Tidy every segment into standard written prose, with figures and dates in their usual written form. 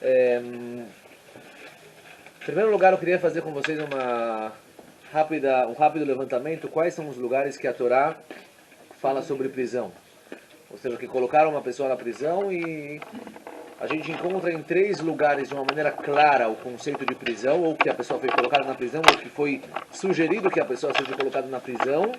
Em primeiro lugar, eu queria fazer com vocês um rápido levantamento. Quais são os lugares que a Torá fala sobre prisão? Ou seja, que colocaram uma pessoa na prisão, e a gente encontra em 3 lugares de uma maneira clara o conceito de prisão, ou que a pessoa foi colocada na prisão, ou que foi sugerido que a pessoa seja colocada na prisão.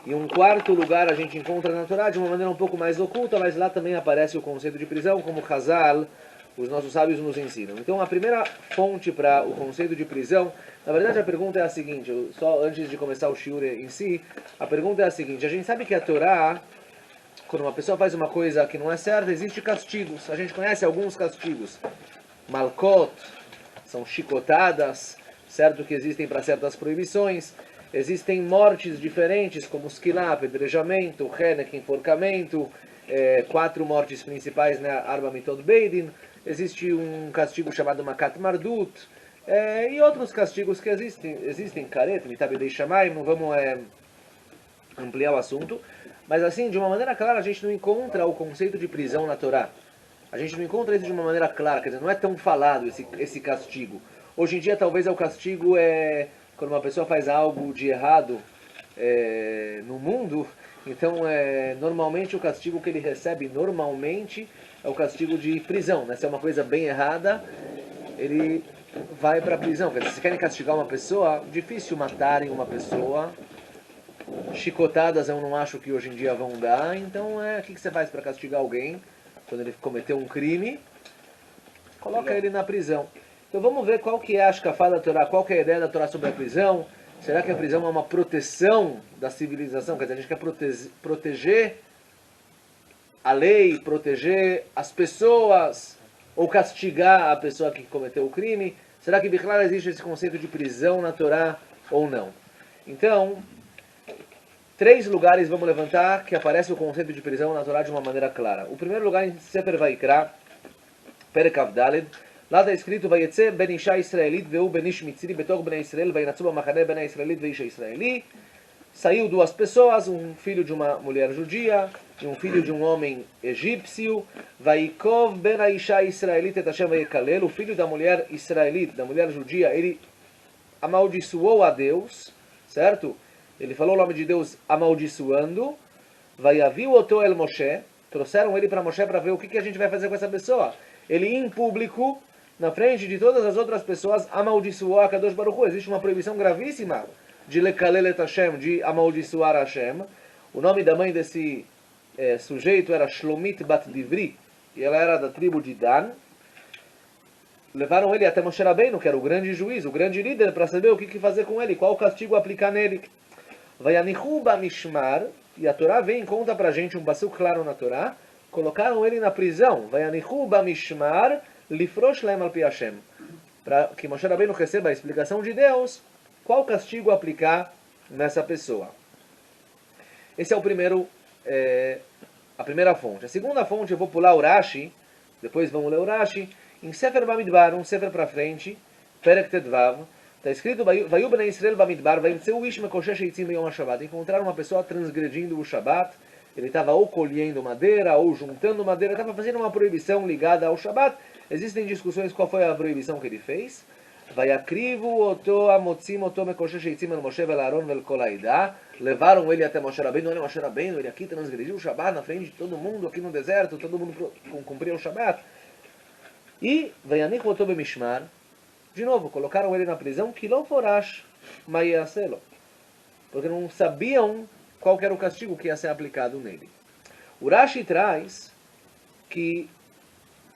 Em um 4º lugar a gente encontra na Torá de uma maneira um pouco mais oculta, mas lá também aparece o conceito de prisão, como Hazal, os nossos sábios nos ensinam. Então a primeira fonte para o conceito de prisão, na verdade a pergunta é a seguinte, só antes de começar o shiur em si, a pergunta é a seguinte: a gente sabe que a Torá, quando uma pessoa faz uma coisa que não é certa, existe castigos. A gente conhece alguns castigos. Malkot, são chicotadas, certo que existem para certas proibições. Existem mortes diferentes, como skilá, apedrejamento, henek, enforcamento, 4 mortes principais, né, arba mitod beidin. Existe um castigo chamado makat mardut, e outros castigos que existem, karet, mitabedei shamayim, não vamos ampliar o assunto. Mas assim, de uma maneira clara, a gente não encontra o conceito de prisão na Torá. A gente não encontra isso de uma maneira clara, quer dizer, não é tão falado esse castigo. Hoje em dia, talvez o castigo quando uma pessoa faz algo de errado no mundo. Então, normalmente o castigo que ele recebe normalmente é o castigo de prisão, né? Se é uma coisa bem errada, ele vai para a prisão. Quer dizer, se querem castigar uma pessoa, difícil matarem uma pessoa. Chicotadas eu não acho que hoje em dia vão dar. Então, o que você faz para castigar alguém quando ele cometeu um crime? Coloca ele na prisão. Então vamos ver qual que é a Ashkafá da Torá, qual que é a ideia da Torá sobre a prisão. Será que a prisão é uma proteção da civilização? Quer dizer, a gente quer proteger a lei, proteger as pessoas, ou castigar a pessoa que cometeu o crime? Será que, claro, existe esse conceito de prisão na Torá ou não? Então, 3 lugares vamos levantar que aparece o conceito de prisão na Torá de uma maneira clara. O primeiro lugar em Sefer Vaikra, Perek Avdaled. Lá está escrito: Vayetze ben isha israelit veu ben ish mitzri betor ben Israel vayinatzu b'machane ben israelit veisha israeli. Saiu 2 pessoas, um filho de uma mulher judia e um filho de um homem egípcio. Vaikov ben isha israelit et Hashem vayekalel. O filho da mulher israelita, da mulher judia, ele amaldiçoou a Deus, certo? Ele falou o nome de Deus amaldiçoando. Vayaviu oto el Moshe. Trouxeram ele para Moshe para ver o que a gente vai fazer com essa pessoa. Ele, em público, na frente de todas as outras pessoas, amaldiçoou a Kadosh Baruch Hu. Existe uma proibição gravíssima de lekalel et Hashem, de amaldiçoar Hashem. O nome da mãe desse sujeito era Shlomit Bat Divri, e ela era da tribo de Dan. Levaram ele até Moshe Rabbeinu, que era o grande juiz, o grande líder, para saber o que fazer com ele, qual castigo aplicar nele. Vayanichu bamishmar, e a Torá vem e conta pra gente um pasuk claro na Torá. Colocaram ele na prisão, Vayanichu bamishmar lifrosh lahem al pi Hashem, para que Moshe Rabbeinu receba a explicação de Deus, qual castigo aplicar nessa pessoa. Esse é a primeira fonte. A segunda fonte, eu vou pular o Rashi, depois vamos ler o Rashi, em Sefer Bamidbar, um Sefer para frente, Perek Tedvav, está escrito: Vayu bnei Israel bamidbar, vayimtzeu ish mekoshesh eitzim beyom ha-Shabbat. Encontraram uma pessoa transgredindo o Shabat. Ele estava ou colhendo madeira, ou juntando madeira, estava fazendo uma proibição ligada ao Shabat. Existem discussões qual foi a proibição que ele fez. Vayakrivu oto amotzim oto mekoshesh eitzim el Moshe vel Aaron vel kol ha'edah. Levaram ele até Moshe Rabbeinu. Olha, Moshe Rabbeinu, ele aqui transgrediu o Shabat na frente de todo mundo, aqui no deserto, todo mundo cumpria o Shabat. E Vayanichu oto bemishmar. De novo, colocaram ele na prisão, Kilon forash mayaselo, porque não sabiam qual era o castigo que ia ser aplicado nele. O Rashi traz que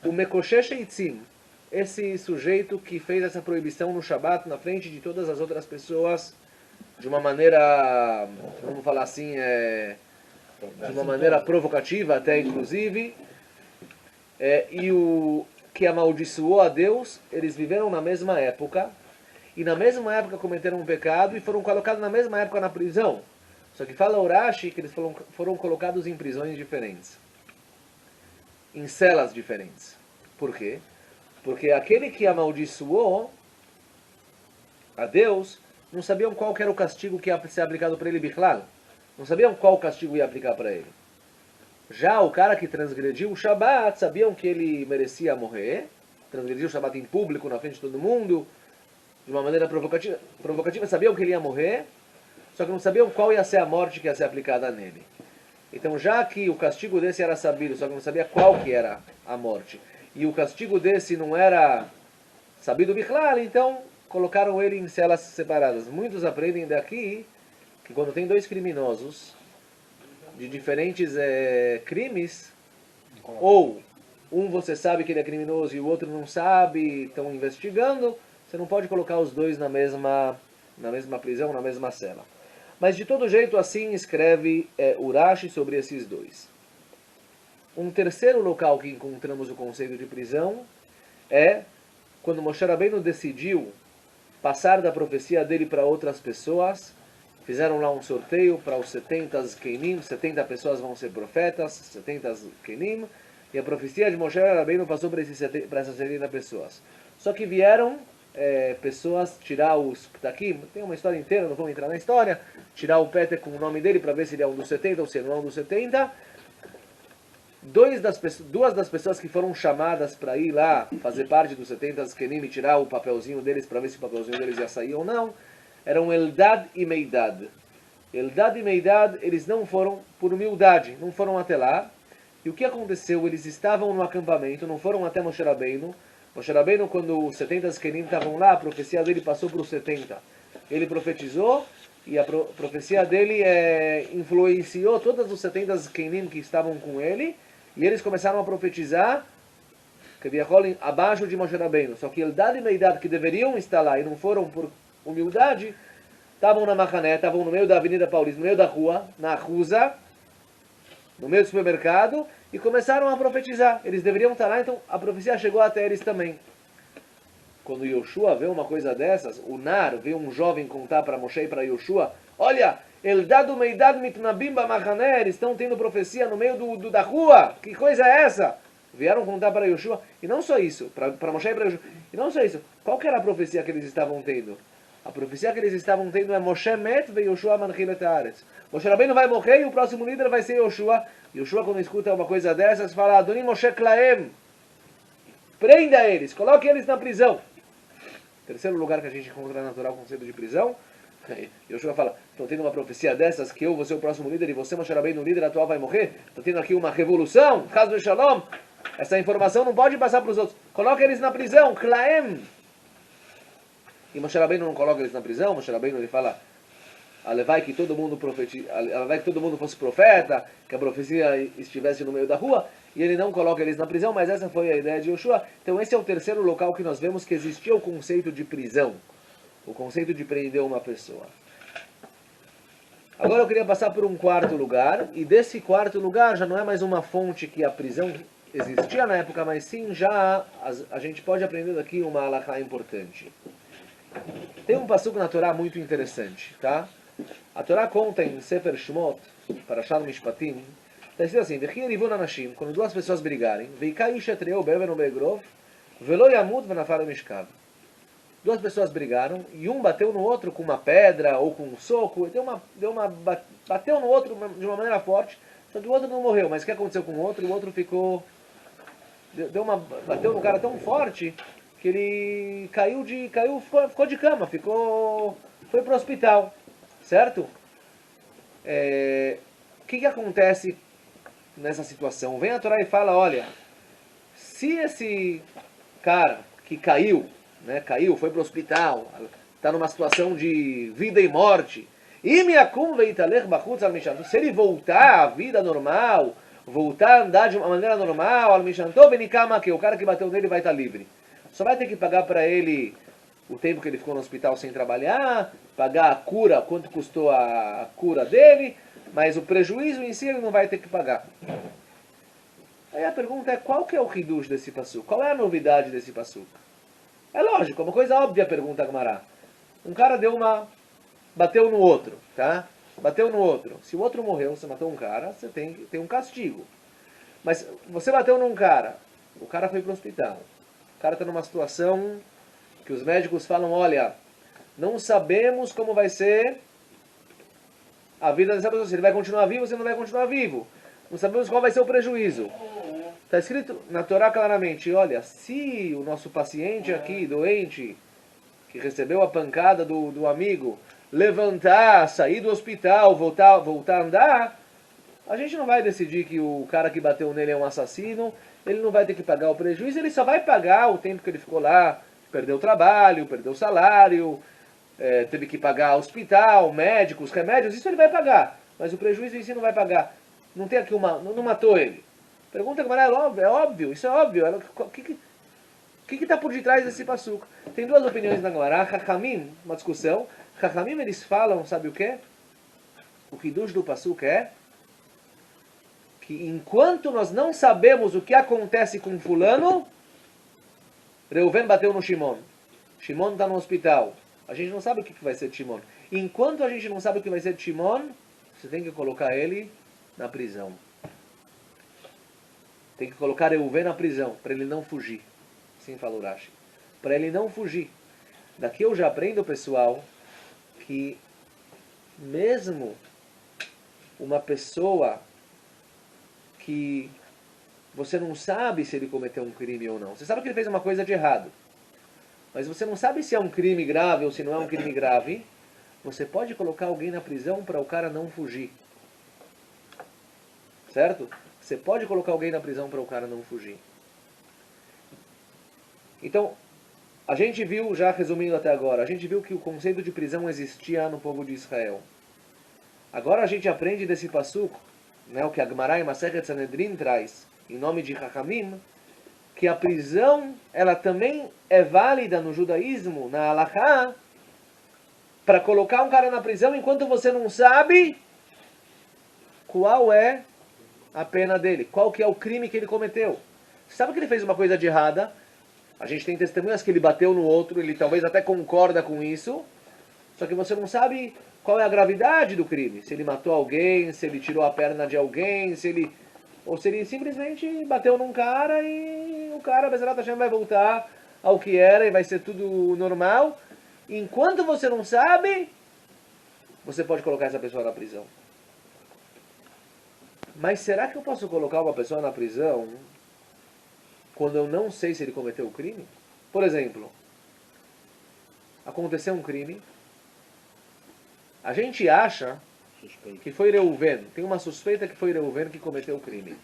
o Mekoshesh Eitzim, esse sujeito que fez essa proibição no Shabat na frente de todas as outras pessoas, de uma maneira, vamos falar assim, de uma maneira provocativa até inclusive, e o que amaldiçoou a Deus, eles viveram na mesma época, e na mesma época cometeram um pecado, e foram colocados na mesma época na prisão. Só que fala o Rashi que eles foram colocados em prisões diferentes, em celas diferentes. Por quê? Porque aquele que amaldiçoou a Deus, não sabiam qual que era o castigo que ia ser aplicado para ele, Bichlal. Não sabiam qual castigo ia aplicar para ele. Já o cara que transgrediu o Shabat, sabiam que ele merecia morrer, transgrediu o Shabat em público, na frente de todo mundo, de uma maneira provocativa, sabiam que ele ia morrer, só que não sabiam qual ia ser a morte que ia ser aplicada nele. Então, já que o castigo desse era sabido, só que não sabia qual que era a morte, e o castigo desse não era sabido bichlal, então colocaram ele em celas separadas. Muitos aprendem daqui que quando tem dois criminosos de diferentes crimes, ou um você sabe que ele é criminoso e o outro não sabe, estão investigando, você não pode colocar os dois na mesma prisão, na mesma cela. Mas de todo jeito, assim escreve Urashi sobre esses dois. Um terceiro local que encontramos o conceito de prisão é quando Moshe Rabbeinu decidiu passar da profecia dele para outras pessoas. Fizeram lá um sorteio para os 70 Kenim, 70 pessoas vão ser profetas, 70 Kenim, e a profecia de Moshe Rabbeinu passou para essas 70 pessoas. Só que vieram pessoas tirar os ptakim, tem uma história inteira, não vou entrar na história, tirar o pete com o nome dele para ver se ele é um dos 70 ou se ele não é um dos 70. Duas das pessoas que foram chamadas para ir lá fazer parte dos 70 Kenim e tirar o papelzinho deles para ver se o papelzinho deles ia sair ou não, eram Eldad e Meidad. Eldad e Meidad, eles não foram por humildade, não foram até lá. E o que aconteceu? Eles estavam no acampamento, não foram até Moshe Rabbeinu. Moshe Rabbeinu, quando os 70 Kenim estavam lá, a profecia dele passou para os 70. Ele profetizou e a profecia dele influenciou todos os 70 Kenim que estavam com ele. E eles começaram a profetizar que viajou abaixo de Moshe Rabbeinu. Só que Eldad e Meidad, que deveriam estar lá e não foram por humildade, estavam na Mahané, estavam no meio da Avenida Paulista, no meio da rua, na Rusa, no meio do supermercado, e começaram a profetizar. Eles deveriam estar lá, então a profecia chegou até eles também. Quando Yoshua vê uma coisa dessas, o Nar vê um jovem contar para Moshe e para Yoshua, olha, Eldad Meidad mitnabim b'mahané, eles estão tendo profecia no meio da rua, que coisa é essa? Vieram contar para Yoshua, e não só isso, para Moshe e para Yoshua, e não só isso, qual que era a profecia que eles estavam tendo? A profecia que eles estavam tendo é Moshe met ve Yoshua manchil et haaretz. Moshe Rabbeinu vai morrer e o próximo líder vai ser Yoshua. Yoshua, quando escuta uma coisa dessas, fala, Adonim Moshe Klaem, prenda eles, coloque eles na prisão. Terceiro lugar que a gente encontra na Torá o conceito de prisão, Yoshua fala, estou tendo uma profecia dessas, que eu vou ser o próximo líder e você, Moshe Rabbeinu, o líder atual, vai morrer. Estou tendo aqui uma revolução, caso de Shalom. Essa informação não pode passar para os outros. Coloque eles na prisão, Klaem. E Moshe Rabbeinu não coloca eles na prisão. Moshe Rabbeinu ele fala, alevai que todo mundo fosse profeta, que a profecia estivesse no meio da rua, e ele não coloca eles na prisão, mas essa foi a ideia de Yoshua. Então esse é o terceiro local que nós vemos que existia o conceito de prisão, o conceito de prender uma pessoa. Agora eu queria passar por um quarto lugar, e desse quarto lugar já não é mais uma fonte que a prisão existia na época, mas sim já a gente pode aprender daqui uma halakha importante. Tem um passuco na Torá muito interessante, tá? A Torá conta em Sefer Shmot, Parashat Mishpatim, está escrito assim, V'chi yerivun anashim, quando duas pessoas brigarem, V'ikay ish et re'eu be'even u'be'egrov, ve'lo yamut v'nafal mishkav. Duas pessoas brigaram e um bateu no outro com uma pedra ou com um soco, bateu no outro de uma maneira forte, só que o outro não morreu. Mas o que aconteceu com o outro? O outro ficou... bateu no cara tão forte que ele ficou de cama, foi para o hospital, certo? O que acontece nessa situação? Vem a Torá e fala, olha, se esse cara que caiu, foi para o hospital, está numa situação de vida e morte, se ele voltar à vida normal, voltar a andar de uma maneira normal, o cara que bateu nele vai estar livre. Só vai ter que pagar para ele o tempo que ele ficou no hospital sem trabalhar, pagar a cura, quanto custou a cura dele, mas o prejuízo em si ele não vai ter que pagar. Aí a pergunta é, qual que é o hidush desse passuco? Qual é a novidade desse passuco? É lógico, é uma coisa óbvia, pergunta Gemara. Um cara bateu no outro, tá? Bateu no outro. Se o outro morreu, você matou um cara, você tem um castigo. Mas você bateu num cara, o cara foi para o hospital. O cara está numa situação que os médicos falam, olha, não sabemos como vai ser a vida dessa pessoa. Se ele vai continuar vivo, se ele não vai continuar vivo. não sabemos qual vai ser o prejuízo. Está escrito na Torá claramente, olha, se o nosso paciente aqui, doente, que recebeu a pancada do amigo, levantar, sair do hospital, voltar a andar, a gente não vai decidir que o cara que bateu nele é um assassino, ele não vai ter que pagar o prejuízo, ele só vai pagar o tempo que ele ficou lá, perdeu o trabalho, perdeu o salário, teve que pagar hospital, médicos, remédios, isso ele vai pagar, mas o prejuízo em si não vai pagar. Não tem aqui não matou ele. Pergunta que é óbvio, isso é óbvio. O que está por detrás desse passuco? Tem duas opiniões na Gemara. Chachamim, uma discussão. Chachamim, eles falam, sabe o quê? O Kiddush do passuco é que enquanto nós não sabemos o que acontece com fulano, Reuven bateu no Shimon. Shimon está no hospital. A gente não sabe o que vai ser de Shimon. Enquanto a gente não sabe o que vai ser de Shimon, você tem que colocar ele na prisão. Tem que colocar Reuven na prisão, para ele não fugir. Assim fala o Rashi. Para ele não fugir. Daqui eu já aprendo, pessoal, que mesmo uma pessoa que você não sabe se ele cometeu um crime ou não. Você sabe que ele fez uma coisa de errado. Mas você não sabe se é um crime grave ou se não é um crime grave. Você pode colocar alguém na prisão para o cara não fugir. Certo? Você pode colocar alguém na prisão para o cara não fugir. Então, a gente viu, já resumindo até agora, a gente viu que o conceito de prisão existia no povo de Israel. Agora a gente aprende desse passuco, né, o que a Gemara em Masechet Sanedrin traz, em nome de Chachamim, que a prisão, ela também é válida no judaísmo, na Halachá, para colocar um cara na prisão enquanto você não sabe qual é a pena dele, qual que é o crime que ele cometeu. Você sabe que ele fez uma coisa de errada, a gente tem testemunhas que ele bateu no outro, ele talvez até concorda com isso, só que você não sabe qual é a gravidade do crime. Se ele matou alguém, se ele tirou a perna de alguém, ou se ele simplesmente bateu num cara e o cara, Bezerat Hashem, vai voltar ao que era e vai ser tudo normal. Enquanto você não sabe, você pode colocar essa pessoa na prisão. Mas será que eu posso colocar uma pessoa na prisão quando eu não sei se ele cometeu o crime? Por exemplo, aconteceu um crime, a gente acha que foi Reuven, tem uma suspeita que foi Reuven que cometeu o crime.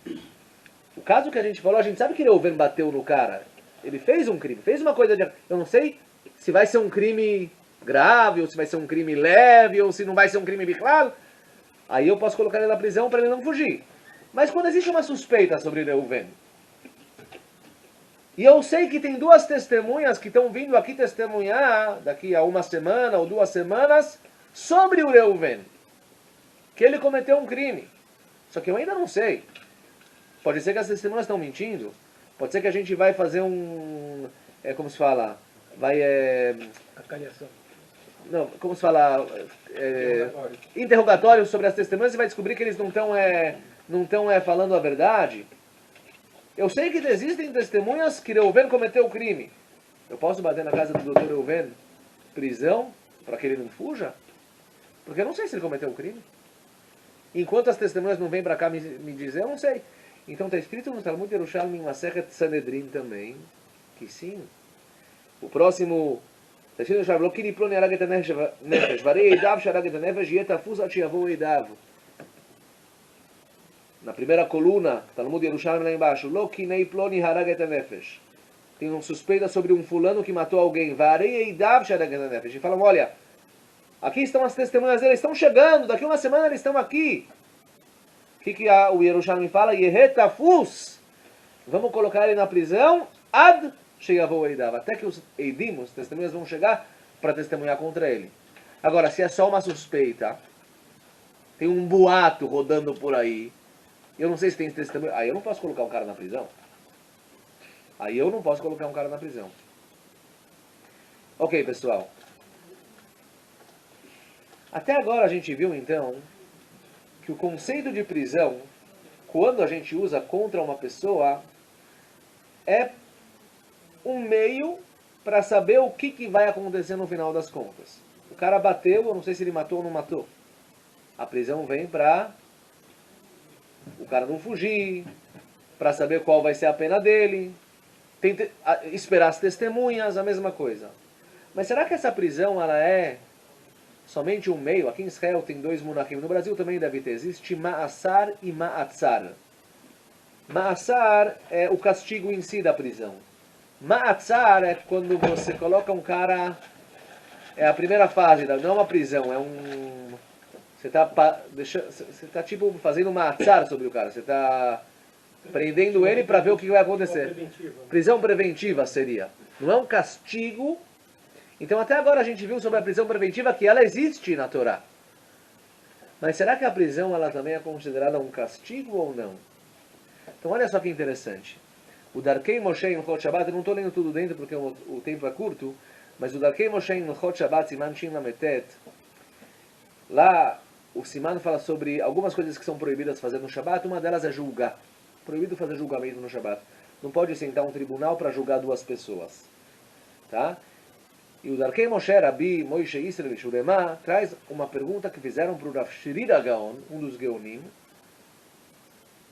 O caso que a gente falou, a gente sabe que Reuven bateu no cara, ele fez um crime, fez uma coisa de... Eu não sei se vai ser um crime grave, ou se vai ser um crime leve, ou se não vai ser um crime biclado. Aí eu posso colocar ele na prisão para ele não fugir. Mas quando existe uma suspeita sobre Reuven, e eu sei que tem duas testemunhas que estão vindo aqui testemunhar, daqui a uma semana ou 2 semanas, sobre o Reuven, que ele cometeu um crime. Só que eu ainda não sei. Pode ser que as testemunhas estão mentindo. Pode ser que a gente vai fazer como se fala? Avaliação. Não, como se fala? Interrogatório sobre as testemunhas e vai descobrir que eles não estão falando a verdade. Eu sei que existem testemunhas que Reuven cometeu o crime. Eu posso bater na casa do Dr. Reuven, prisão, para que ele não fuja? Porque eu não sei se ele cometeu o crime. Enquanto as testemunhas não vêm para cá me dizer, eu não sei. Então está escrito no Talmud Yerushalmi, em Masechet Sanedrin também, que sim. O próximo... Está escrito no Shabbat, Lo kini ploni harag et hanefesh, varei eidav sharag et hanefesh, yeh tafuz ad sheyavo eidav. Na primeira coluna, Talmud Yerushalmi lá embaixo, Lo kinei ploni harag et hanefesh. Tem uma suspeita sobre um fulano que matou alguém. Varei eidav sharag et hanefesh. E falam, olha, aqui estão as testemunhas deles, estão chegando, daqui 1 semana eles estão aqui. O que o Yerushalmi fala? Yeh tafuz. Vamos colocar ele na prisão, ad sheyavo eidav. Até que os eidim, os testemunhas, vão chegar para testemunhar contra ele. Agora, se é só uma suspeita, tem um boato rodando por aí, eu não sei se tem testemunha, aí eu não posso colocar um cara na prisão. Aí eu não posso colocar um cara na prisão. Ok, pessoal. Até agora a gente viu, então, que o conceito de prisão, quando a gente usa contra uma pessoa, é um meio para saber o que vai acontecer no final das contas. O cara bateu, eu não sei se ele matou ou não matou. A prisão vem para o cara não fugir, para saber qual vai ser a pena dele, esperar as testemunhas, a mesma coisa. Mas será que essa prisão ela é somente um meio? Aqui em Israel tem dois munachim, no Brasil também deve ter, existe ma'asar e ma'atzar. Ma'asar é o castigo em si da prisão. Ma'atzar é quando você coloca um cara, é a primeira fase, não é uma prisão, é um... Você está tipo fazendo ma'atzar sobre o cara, você está prendendo ele para ver o que vai acontecer. Prisão preventiva seria. Não é um castigo. Então até agora a gente viu sobre a prisão preventiva que ela existe na Torá. Mas será que a prisão ela também é considerada um castigo ou não? Então olha só que interessante. O Darkei Moshe em Chot Shabbat, eu não estou lendo tudo dentro porque o tempo é curto, mas o Darkei Moshe em Chot Shabbat, Siman Shin Lametet, lá o Siman fala sobre algumas coisas que são proibidas fazer no Shabbat, uma delas é julgar. Proibido fazer julgamento no Shabbat. Não pode sentar um tribunal para julgar duas pessoas. Tá? E o Darkei Moshe, Rabi Moishe Israel Shurema, traz uma pergunta que fizeram para o Rav Shirira Gaon, um dos Geonim.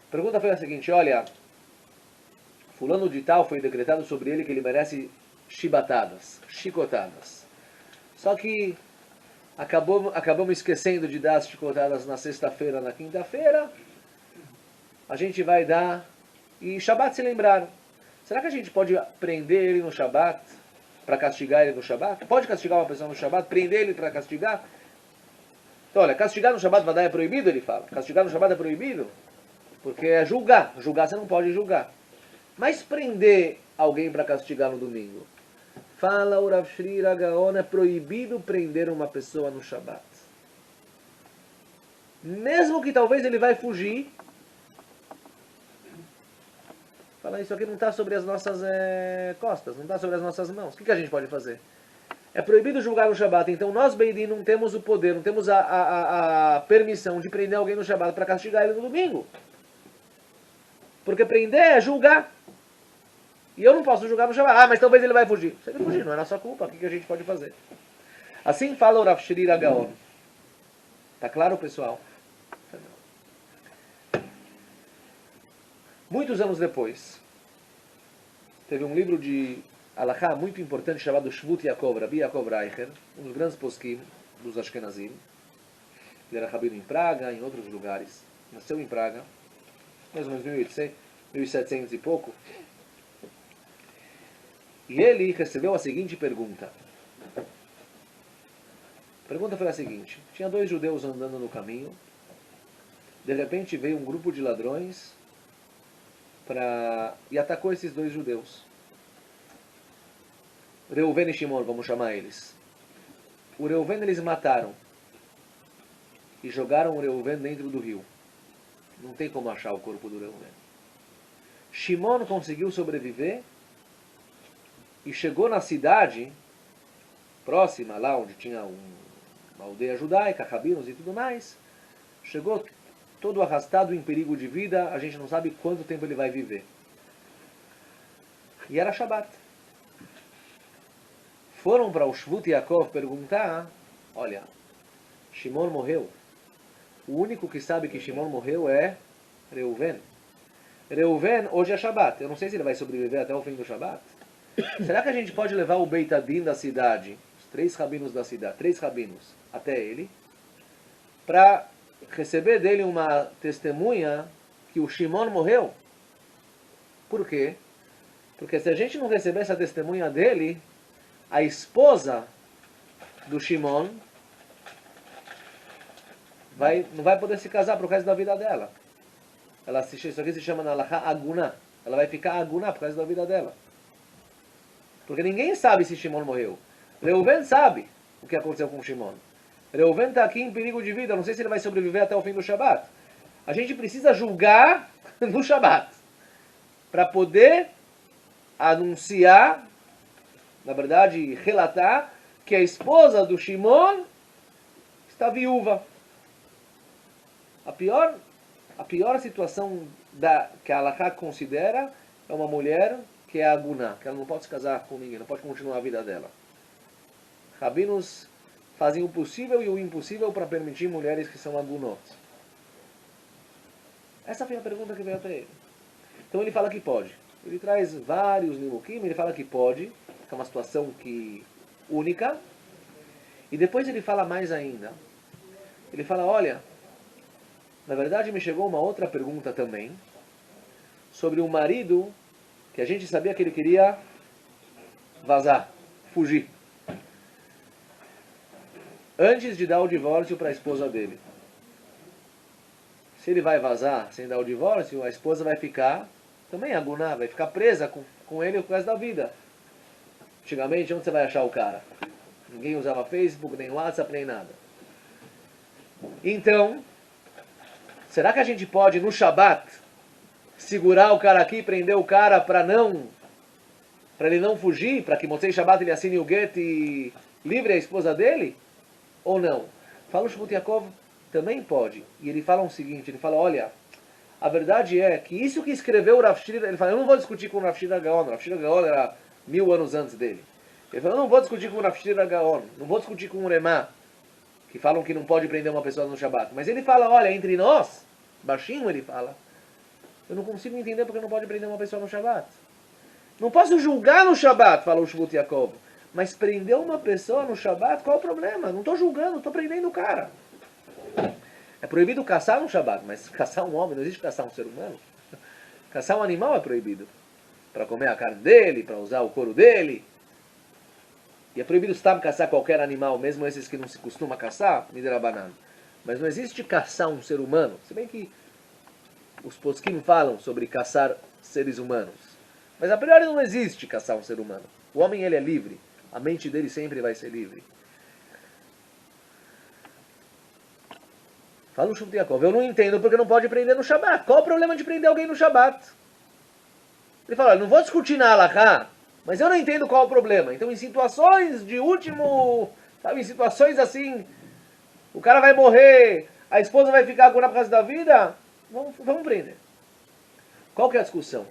A pergunta foi a seguinte, olha, fulano de tal foi decretado sobre ele que ele merece chibatadas, chicotadas. Só que acabamos esquecendo de dar as chicotadas na sexta-feira, na quinta-feira. A gente vai dar... E Shabbat se lembrar. Será que a gente pode prender ele no Shabbat para castigar ele no Shabbat? Pode castigar uma pessoa no Shabbat, prender ele para castigar? Então, olha, castigar no Shabbat Vadai é proibido, ele fala. Castigar no Shabbat é proibido, porque é julgar. Julgar você não pode julgar. Mas prender alguém para castigar no domingo? Fala o Rav Shri Gaon, é proibido prender uma pessoa no Shabbat. Mesmo que talvez ele vai fugir. Fala, isso aqui não está sobre as nossas costas, não está sobre as nossas mãos. O que a gente pode fazer? É proibido julgar no Shabbat, então nós, Beidin, não temos o poder, não temos a permissão de prender alguém no Shabbat para castigar ele no domingo. Porque prender é julgar. E eu não posso julgar no Shabbat. Ah, mas talvez ele vai fugir. Se ele fugir, não é nossa culpa, o que a gente pode fazer? Assim fala o Rav Shri Gaon. Tá claro, pessoal? Muitos anos depois, teve um livro de Halachá muito importante chamado Shvut Yaakov, Rabbi Yaakov Reicher, um dos grandes poskim dos Ashkenazim. Ele era rabino em Praga, em outros lugares. Nasceu em Praga, mais ou menos 1700 e pouco. E ele recebeu a seguinte pergunta. A pergunta foi a seguinte. Tinha dois judeus andando no caminho. De repente veio um grupo de ladrões e atacou esses dois judeus. Reuven e Shimon, vamos chamar eles. O Reuven eles mataram. E jogaram o Reuven dentro do rio. Não tem como achar o corpo do Reuven. Shimon conseguiu sobreviver e chegou na cidade próxima, lá onde tinha uma aldeia judaica, rabinos e tudo mais. Chegou todo arrastado, em perigo de vida, a gente não sabe quanto tempo ele vai viver. E era Shabbat. Foram para o Shvut Yaakov perguntar, olha, Shimon morreu. O único que sabe que Shimon morreu é Reuven. Reuven, hoje é Shabbat. Eu não sei se ele vai sobreviver até o fim do Shabbat. Será que a gente pode levar o Beit Adin da cidade, os 3 rabinos da cidade, 3 rabinos, até ele, para receber dele uma testemunha que o Shimon morreu? Por quê? Porque se a gente não receber essa testemunha dele, a esposa do Shimon não vai poder se casar pro resto da vida dela. Isso aqui se chama na Halachá Aguná. Ela vai ficar Aguná pro resto da vida dela. Porque ninguém sabe se Shimon morreu. Reuven sabe o que aconteceu com Shimon. Reuven está aqui em perigo de vida. Eu não sei se ele vai sobreviver até o fim do Shabbat. A gente precisa julgar no Shabbat. Para poder anunciar, na verdade, relatar que a esposa do Shimon está viúva. A pior situação que a Halachá considera é uma mulher que é aguná, que ela não pode se casar com ninguém, não pode continuar a vida dela. Rabinos fazem o possível e o impossível para permitir mulheres que são agunot. Essa foi a pergunta que veio até ele. Então ele fala que pode. Ele traz vários nimukim, ele fala que pode, que é uma situação única. E depois ele fala mais ainda. Ele fala, olha, na verdade me chegou uma outra pergunta também, sobre um marido que a gente sabia que ele queria vazar, fugir, antes de dar o divórcio para a esposa dele. Se ele vai vazar sem dar o divórcio, a esposa vai ficar também aguná, vai ficar presa com ele o resto da vida. Antigamente, onde você vai achar o cara? Ninguém usava Facebook, nem WhatsApp, nem nada. Então, será que a gente pode, no Shabat, segurar o cara aqui, prender o cara para ele não fugir, para que Motzei Shabat ele assine o get e livre a esposa dele? Ou não? Fala o Shmut Yaakov, também pode. E ele fala o seguinte, ele fala, olha, a verdade é que isso que escreveu o Rav Shira, ele fala, eu não vou discutir com o Rav Shira Gaon. O Rav Shira Gaon era 1000 anos antes dele. Ele falou, eu não vou discutir com o Rav Shira Gaon, não vou discutir com o Remá, que falam que não pode prender uma pessoa no Shabat. Mas ele fala, olha, entre nós, baixinho ele fala, eu não consigo entender porque não pode prender uma pessoa no Shabat. Não posso julgar no Shabat, fala o Shmut Yaakov. Mas prender uma pessoa no Shabat, qual é o problema? Não estou julgando, estou prendendo o cara. É proibido caçar no Shabat, mas caçar um homem, não existe caçar um ser humano. Caçar um animal é proibido. Para comer a carne dele, para usar o couro dele. E é proibido caçar qualquer animal, mesmo esses que não se costuma caçar, midirabanan. Mas não existe caçar um ser humano. Se bem que os posquim falam sobre caçar seres humanos. Mas a priori não existe caçar um ser humano. O homem ele é livre. A mente dele sempre vai ser livre. Fala o Shmut Yaakov, eu não entendo porque não pode prender no Shabat. Qual o problema de prender alguém no Shabat? Ele fala, não vou discutir na Halakha, mas eu não entendo qual o problema. Então em situações de último, sabe, em situações assim, o cara vai morrer, a esposa vai ficar com por causa da vida, vamos prender. Qual que é a discussão?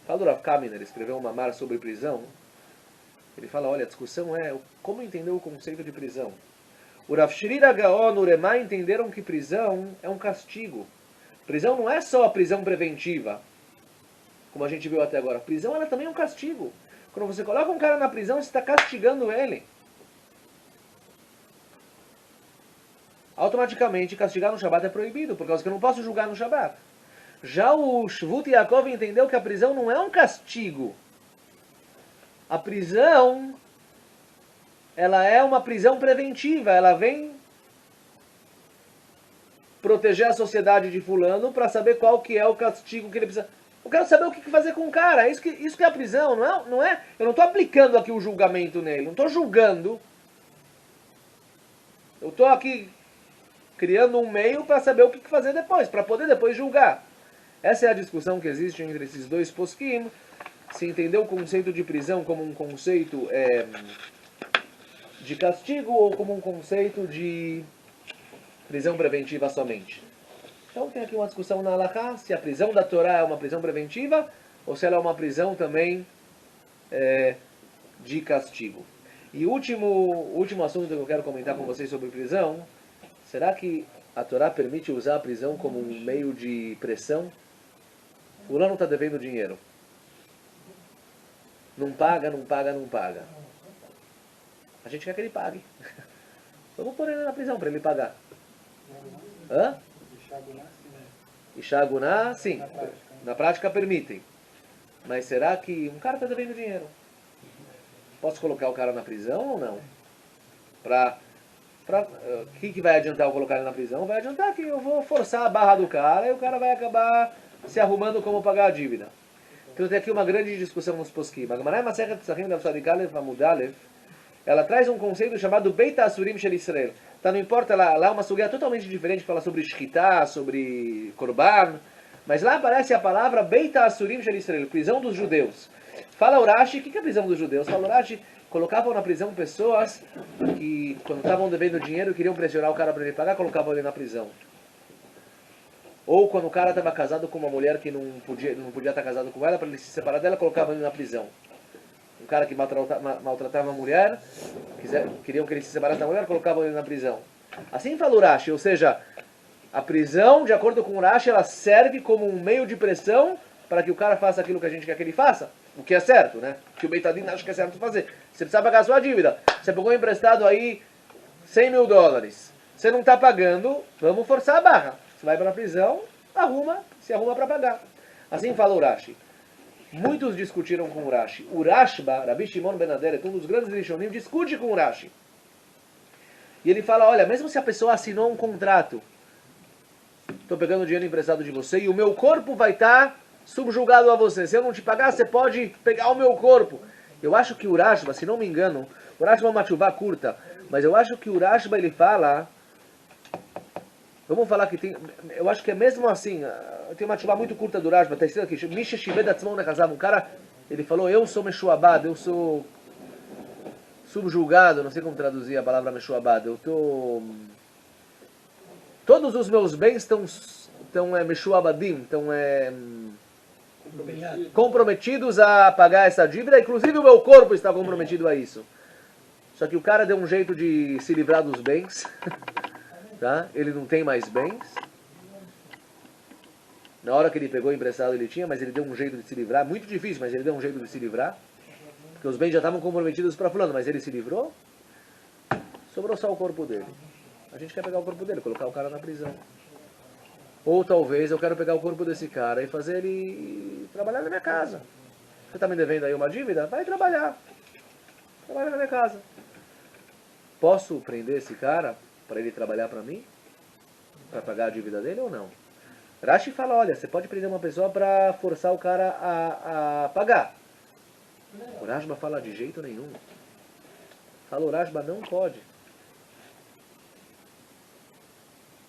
Fala do Rav Kaminer, ele escreveu um mamar sobre prisão. Ele fala, olha, a discussão é como entender o conceito de prisão. O Rav Shira Gaon e o Remá entenderam que prisão é um castigo. Prisão não é só a prisão preventiva, como a gente viu até agora. Prisão ela também é um castigo. Quando você coloca um cara na prisão, você está castigando ele. Automaticamente, castigar no Shabat é proibido, por causa que eu não posso julgar no Shabat. Já o Shvut Yaakov entendeu que a prisão não é um castigo. A prisão, ela é uma prisão preventiva. Ela vem proteger a sociedade de fulano para saber qual que é o castigo que ele precisa. Eu quero saber o que fazer com o cara. Isso que é a prisão, não é? Eu não estou aplicando aqui o julgamento nele. Não estou julgando. Eu estou aqui criando um meio para saber o que fazer depois, para poder depois julgar. Essa é a discussão que existe entre esses dois posquim. Se entender o conceito de prisão como um conceito de castigo ou como um conceito de prisão preventiva somente. Então tem aqui uma discussão na Halakha, se a prisão da Torá é uma prisão preventiva ou se ela é uma prisão também de castigo. E o último assunto que eu quero comentar com vocês sobre prisão, será que a Torá permite usar a prisão como um meio de pressão? Fulano está devendo dinheiro. Não paga, não paga, não paga. A gente quer que ele pague. Vamos pôr ele na prisão para ele pagar. Hã? Ishaguná, sim. Na prática permitem. Mas será que um cara está devendo dinheiro? Posso colocar o cara na prisão ou não? O que vai adiantar eu colocar ele na prisão? Vai adiantar que eu vou forçar a barra do cara e o cara vai acabar se arrumando como pagar a dívida. Então tem aqui uma grande discussão nos posquim. A Gemara Masechet Pesachim da Psadik Aleph Amud Aleph, ela traz um conceito chamado Beit HaAsurim Shel Israel. Tá, não importa, lá é uma sugya totalmente diferente, fala sobre Shkita, sobre Korban, mas lá aparece a palavra Beit HaAsurim Shel Israel, prisão dos judeus. Fala Urashi, o que é a prisão dos judeus? Fala Urashi, colocavam na prisão pessoas que, quando estavam devendo dinheiro, queriam pressionar o cara para ele pagar, colocavam ele na prisão. Ou quando o cara estava casado com uma mulher que não podia estar casado com ela, para ele se separar dela, colocavam ele na prisão. Um cara que maltratava a mulher, queriam que ele se separasse da mulher, colocavam ele na prisão. Assim fala Urashi, ou seja, A prisão, de acordo com o Rashi, ela serve como um meio de pressão para que o cara faça aquilo que a gente quer que ele faça. O que é certo, né? O que o Beit Adin acha que é certo fazer. Você precisa pagar a sua dívida. Você pegou emprestado aí $100 mil. Você não está pagando, vamos forçar a barra. Você vai para a prisão, se arruma para pagar. Assim fala o Rashi. Muitos discutiram com o Rashi. O Rashba, Rabi Shimon Ben Aderet, um dos grandes Rishonim, discute com o Rashi. E ele fala, olha, mesmo se a pessoa assinou um contrato, estou pegando dinheiro emprestado de você e o meu corpo vai estar subjugado a você. Se eu não te pagar, você pode pegar o meu corpo. Eu acho que o Rashba, se não me engano, o Rashba é uma chuvá curta, mas eu acho que o Rashba ele fala, vamos falar que tem, eu acho que é mesmo assim, tem uma chuvá muito curta do Rashba, está escrito aqui, Misha Shived Atzmon Nekazav, um cara, ele falou, eu sou Meshuabad, eu sou subjugado, não sei como traduzir a palavra Meshuabad, eu estou... Todos os meus bens estão Meshuabadim, estão comprometidos a pagar essa dívida, inclusive o meu corpo está comprometido a isso. Só que o cara deu um jeito de se livrar dos bens, tá? Ele não tem mais bens. Na hora que ele pegou emprestado ele tinha, mas ele deu um jeito de se livrar, muito difícil, mas ele deu um jeito de se livrar, porque os bens já estavam comprometidos para fulano, mas ele se livrou, sobrou só o corpo dele. A gente quer pegar o corpo dele, colocar o cara na prisão. Ou talvez eu quero pegar o corpo desse cara e fazer ele trabalhar na minha casa. Você está me devendo aí uma dívida? Vai trabalhar. Trabalha na minha casa. Posso prender esse cara para ele trabalhar para mim? Para pagar a dívida dele ou não? Rashi fala, olha, você pode prender uma pessoa para forçar o cara a pagar. O Rashba fala de jeito nenhum. Fala, o Rashba não pode.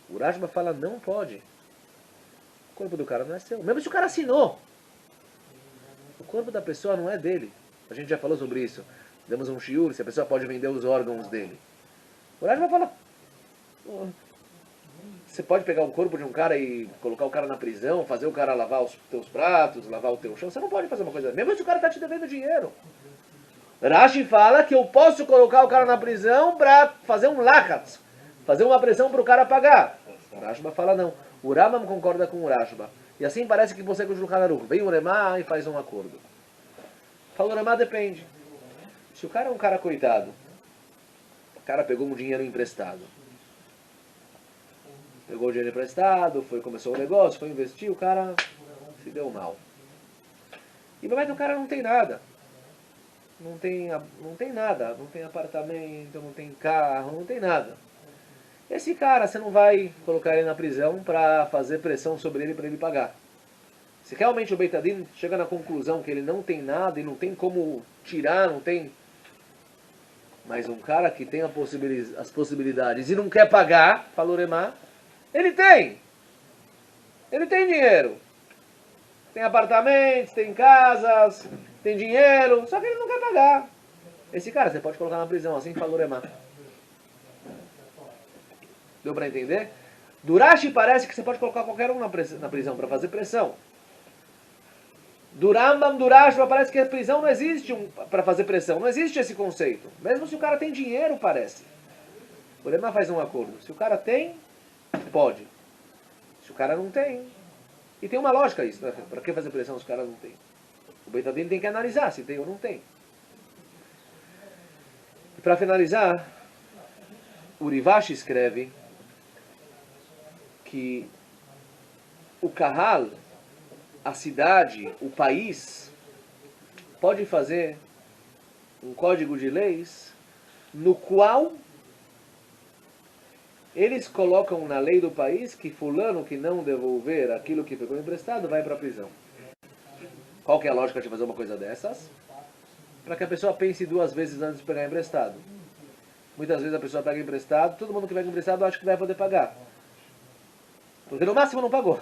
O Rashba fala, não pode. O corpo do cara não é seu. Mesmo se o cara assinou. O corpo da pessoa não é dele. A gente já falou sobre isso. Demos um shiur, se a pessoa pode vender os órgãos dele. O Rashba fala, você pode pegar o corpo de um cara e colocar o cara na prisão, fazer o cara lavar os teus pratos, lavar o teu chão. Você não pode fazer uma coisa dessa. Mesmo se o cara está te devendo dinheiro. Rashi fala que eu posso colocar o cara na prisão para fazer um lachatz, fazer uma pressão para o cara pagar. O Rashba fala não. O Rambam concorda com o Rashba. E assim parece que você com o Shulchan Aruch. Vem o Remá e faz um acordo. Fala, o Remá depende. Se o cara é um cara coitado, o cara pegou um dinheiro emprestado. Pegou o dinheiro emprestado, começou o negócio, foi investir, o cara se deu mal. E vai que o cara não tem nada. Não tem nada. Não tem apartamento, não tem carro, não tem nada. Esse cara, você não vai colocar ele na prisão para fazer pressão sobre ele para ele pagar. Se realmente o Beit Adin chega na conclusão que ele não tem nada e não tem como tirar, não tem... Mas um cara que tem as possibilidades e não quer pagar, falou Remá, ele tem. Ele tem dinheiro. Tem apartamentos, tem casas, tem dinheiro, só que ele não quer pagar. Esse cara você pode colocar na prisão, assim falou Remá. Deu para entender? Do Rashi parece que você pode colocar qualquer um na prisão para fazer pressão. Do Rambam, do Rashba, parece que a prisão não existe para fazer pressão. Não existe esse conceito. Mesmo se o cara tem dinheiro, parece. O Remá faz um acordo. Se o cara tem, pode. Se o cara não tem... E tem uma lógica isso. Né? Para que fazer pressão se o cara não tem? O Beit Adin tem que analisar se tem ou não tem. E para finalizar, o Rivashi escreve que o Kahal, a cidade, o país, pode fazer um código de leis no qual eles colocam na lei do país que fulano que não devolver aquilo que pegou emprestado vai para a prisão. Qual que é a lógica de fazer uma coisa dessas? Para que a pessoa pense duas vezes antes de pegar emprestado. Muitas vezes a pessoa pega emprestado, todo mundo que pega emprestado acha que vai poder pagar. Porque no máximo não pagou.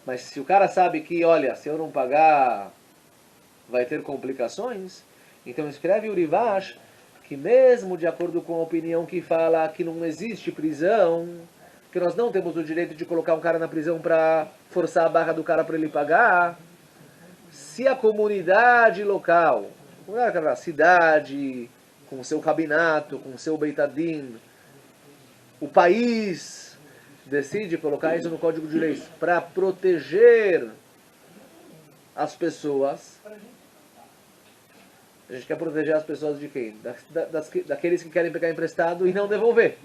Mas se o cara sabe que, olha, se eu não pagar, vai ter complicações, então escreve o Rivash que mesmo de acordo com a opinião que fala que não existe prisão, que nós não temos o direito de colocar um cara na prisão para forçar a barra do cara para ele pagar, se a comunidade local, a cidade, com o seu rabinato, com o seu Beit Adin, o país decide colocar isso no Código de Leis para proteger as pessoas. A gente quer proteger as pessoas de quem? Daqueles que querem pegar emprestado e não devolver,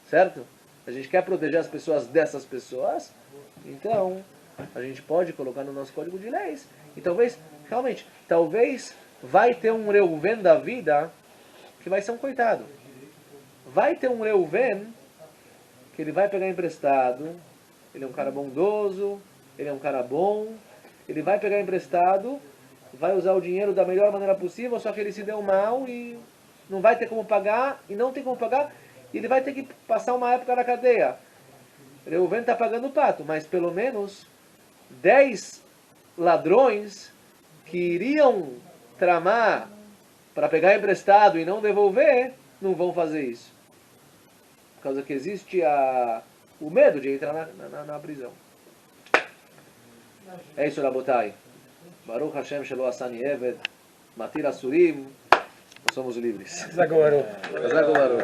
certo? A gente quer proteger as pessoas dessas pessoas, então a gente pode colocar no nosso Código de Leis. E talvez, realmente, talvez vai ter um Reuven da vida que vai ser um coitado. Vai ter um Reuven que ele vai pegar emprestado, ele é um cara bondoso, ele é um cara bom, ele vai pegar emprestado, vai usar o dinheiro da melhor maneira possível, só que ele se deu mal e não vai ter como pagar, e não tem como pagar, e ele vai ter que passar uma época na cadeia. Reuven está pagando o pato, mas pelo menos 10 ladrões que iriam tramar para pegar emprestado e não devolver, não vão fazer isso. Por causa que existe o medo de entrar na prisão. É isso, Rabotai. Baruch Hashem Shelo Asani Eved, Matir Asurim, nós somos livres. Zagoru. Zagoru.